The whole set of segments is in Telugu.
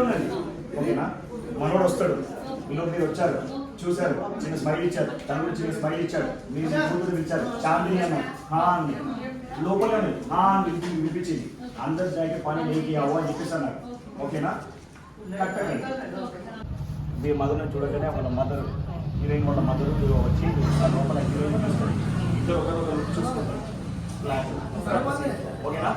ఉన్నది. ఓకేనా? మనోడు వస్తాడు, మీరు వచ్చారు, చూశారు, చిన్న స్మైల్ ఇచ్చారు, తను చిన్న స్మైల్ ఇచ్చాడు, మీరు కూతురు ఇచ్చారు, చాందిని అన్న అని లోపలనే వినిపించింది. అందరు జాయికి పని నీకు అవ్వ అని చెప్పేసి అన్నారు. ఓకేనా? కరెక్ట్. మీ మదర్ని చూడగానే వాళ్ళ మదర్, హీరోయిన్ వాళ్ళ మదర్ వచ్చి లోపల హీరోయిన్ చూస్తారు, ఇద్దరు ఒకరు చూసుకుంటారు. ఓకేనా?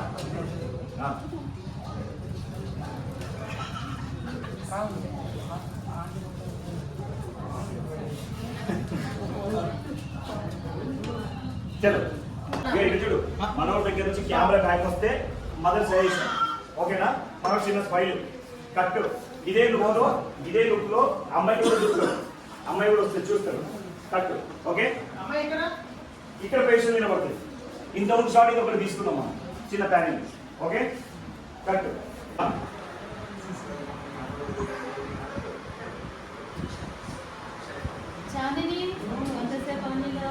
చలో చూడు, మనోడి దగ్గర నుంచి కెమెరా బ్యాక్ వస్తే మదర్ సజెషన్. ఓకేనా? మనకు చిన్న స్మైల్ కట్. ఇదే లుక్ లో అమ్మాయి కూడా చూస్తాడు, అమ్మాయి కూడా వస్తే చూస్తాడు. కట్. ఓకే, ఇక్కడ పేషెంట్ వినబడుతుంది. ఇంతకుముందు షాట్ ఇది ఒకటి తీసుకున్నాం మనం, చిన్న ప్యానింగ్. Okay, cut. చాందిని ఎంతసేపు అన్నీలో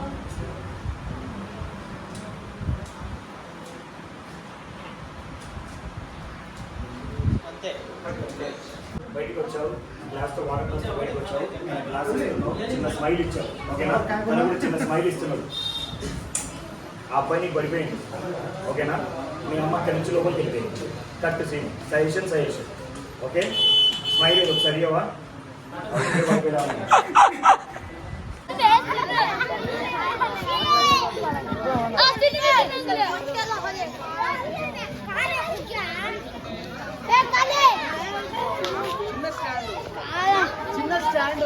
బయటకు వచ్చావు, గ్లాస్ తో వాటర్ గ్లాస్ తో బయటకు వచ్చావు, గ్లాస్ చిన్న స్మైల్ ఇచ్చావు. ఓకేనా? తను కూడా చిన్న స్మైల్ ఇస్తున్నాడు. ఆ అబ్బాయి నీకు పడిపోయింది. ఓకేనా? మీ అమ్మ అక్కడి నుంచి లోపలికి వెళ్ళిపోయింది. Correct scene. Suggestion. Okay, smile ఒకసారి ఇవ్వవా? చిన్న స్టాండ్,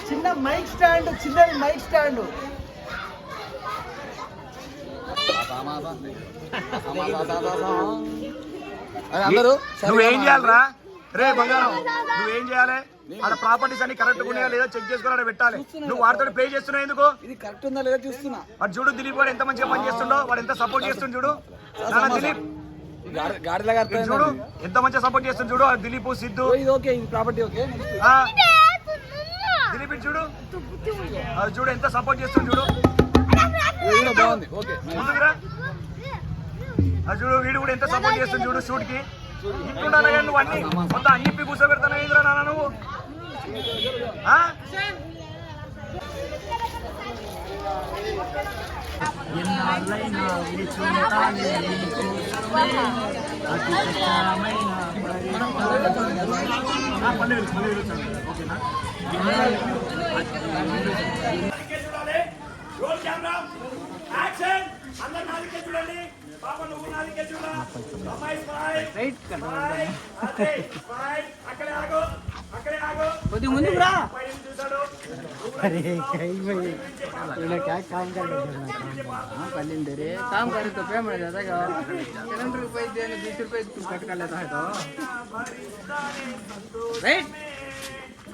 చిన్న మైక్ స్టాండ్, చిన్నది మైక్ స్టాండ్. అందరూ నువ్వేం చేయాలరా? రే బంగారం, నువ్వేం చేయాలి? ఆడ ప్రాపర్టీస్ అన్ని కరెక్ట్ ఉన్నాయా లేదా చెక్ చేసుకుని పెట్టాలి. నువ్వు వాడితో ప్లే చేస్తున్నావు ఎందుకు? ఇది కరెక్ట్ ఉందా లేదా చూస్తున్నా. వాడు చూడు, దిలీప్ వాడు ఎంత మంచిగా పని చేస్తుండో, వాడు ఎంత సపోర్ట్ చేస్తుండు చూడు. దిలీప్ చూడు ఎంత మంచిగా సపోర్ట్ చేస్తుంది చూడు. దిలీప్, సిద్ధు. దిలీప్ చూడు, అది చూడు ఎంత సపోర్ట్ చేస్తుంది చూడు. అది చూడు, వీడు కూడా ఎంత సపోర్ట్ చేస్తుంది చూడు షూట్ కి. ఇట్లుండాలి కానీ నువ్వు అన్ని మొత్తం అన్నిప్పి కూర్చోబెడతాను ఏంద్రా నాన్న నువ్వు? చూడండి, పాప నువ్వు నాదికే చూడా. అమ్మాయి అక్కడే ఆగు, అక్కడే ఆగు. కొద్ది ముందుకు రా. చూసాడు अरे कहीं भाई ये क्या काम कर रहे थे? हाँ पहले दे रहे काम करे तो पेमेंट जाता है। सिलेंडर रुपये देने 20 रुपये कट कर लेता है तो राइट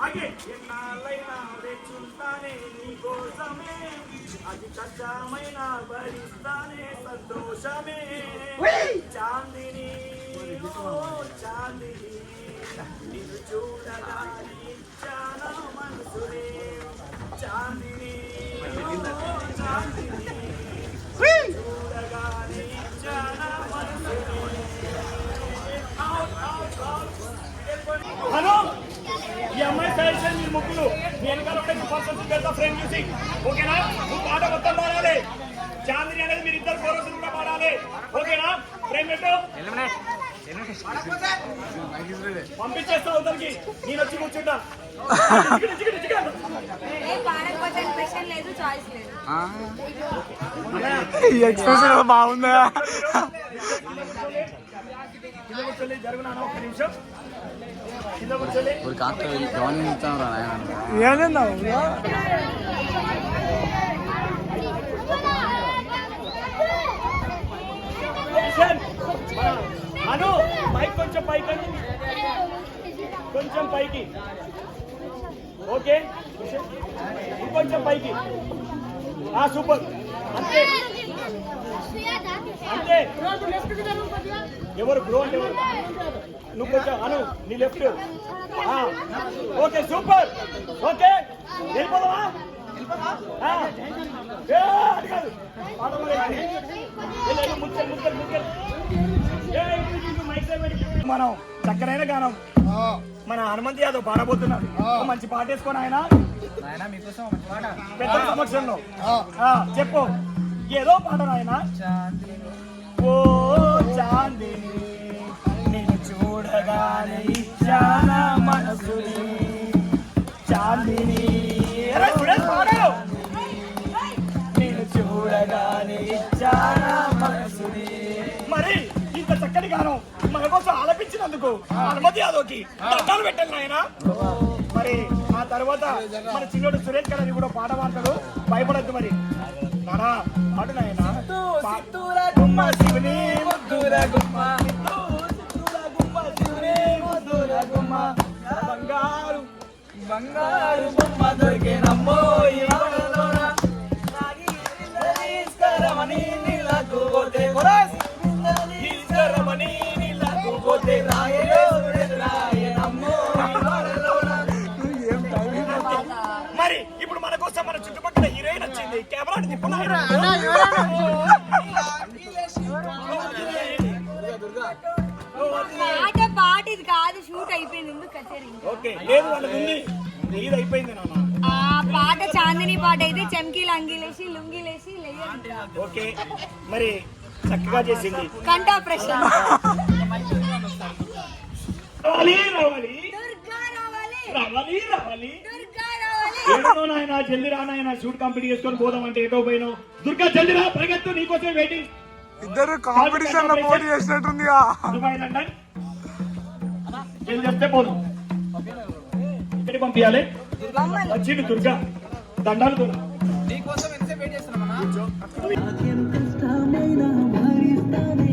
आगे ఎన్నాళ్ళైనా వేచుంటానే నీకోసమే, అది కష్టమైనా భరిస్తానే సంతోషమే. చాందిని ఓ చాందిని, నిన్ను చూడగానే ఇచ్చానా మనసునే. చాందిని ఓ చాందిని, చూడగానే ఇచ్చానా మనసునే. హలో, ఈ అమ్మాయి సజెషన్ మీరు ముగ్గురు మీ వెనకాల పర్సన్స్ పెడతా ఫ్రేమ్ మ్యూజిక్. ఓకేనా? నువ్వు పాట మొత్తం పాడాలి. చాందిని అనేది మీరు ఇద్దరు కోరసులు కూడా పాడాలి. ఓకేనా? ఫ్రేమ్ పెట్టు, పంపించేస్తా అవతలకి. నేను వచ్చి కూర్చుంటా. ఎక్స్ప్రెషన్ బాగుందా? కింద కూర్చోండి, జరుగునా ఒక్క నిమిషం. కింద కూర్చోండి. అను మైక్ కొంచెం పైకి, కొంచెం పైకి. ఓకే, ఇంకొంచెం పైకి. సూపర్, అంతే అంతే. ఎవరు బ్రో అంటే ఎవరు? నువ్వు కొంచెం అను, నీ లెఫ్ట్. Okay super. ఓకే వెళ్ళిపోదామా? అది కాదు, మనం చక్కనైన గానం మన హనుమంత్ యాదవ్ పాడబోతున్నాడు. ఒక మంచి పాట వేసుకొని ఆయన నాయనా మీకోసం ఒక పాట. పెద్ద సమక్షంలో చెప్పు ఏదో పాట నాయన. ఓ చాందిని నేను చూడగానే ఇచ్చానా మనసుని చాందిని నేను చూడగానే ఇచ్చానా మనసుని. మరి ఇంత చక్కటి గానం మన కోసం ఆలపించినందుకు హనుమతి యాదవ్కి దండాలు పెట్టండి నాయన. మరి ఆ తర్వాత మన చిన్నోడు సురేష్ గారిని కూడా పాట పాడతాడు, భయపడద్దు. మరి నానా పాడు నాయన. గుమ్మ శివుని ముద్దుర గుమ్మ శివుని ముద్దుర గుమ్మ బంగారు బంగారు బొమ్మ దొరికే నమ్మో మరి ఇప్పుడు మన కోసం మన చుట్టుపక్కల హీరోయిన్ వచ్చింది. కెమెరా తిప్పున్నారు. పాట ఇది కాదు, షూట్ అయిపోయింది. ఓకే లేదు వాళ్ళది ఉంది, ఇది అయిపోయింది నాన్న. ఆ పాట చాందిని పాట అయితే చెంకీలు అంగీలేసి లుంగిలేసి లేయండి. ఓకే మరి చక్కగా చేసింది. కంట ఆపరేషన్. రావాలి రావాలి దుర్గా రావాలి, రావాలి రావాలి. దుర్గా రావాలి. ఏదో నాయన జల్ది రా నాయన, షూట్ కంప్లీట్ చేసుకొని పోదాం అంటే ఏటో పోయినావు. దుర్గా జల్ది రా, పరిగెత్తు, నీకోసం వెయిటింగ్. ఇద్దరు కాంపిటీషన్ లో పోటీ చేసినట్టుందిగా. దుబాయ్ లండన్ జల్ది చెప్తే పోదాం. ఇక్కడికి పంపించాలి. వచ్చింది దుర్గా, దండాలు దూరం. నీకోసం ఎంతసేపు వెయిట్ చేస్తున్నామన్నా? నాకెంత ఇష్టమైన భరిస్తానే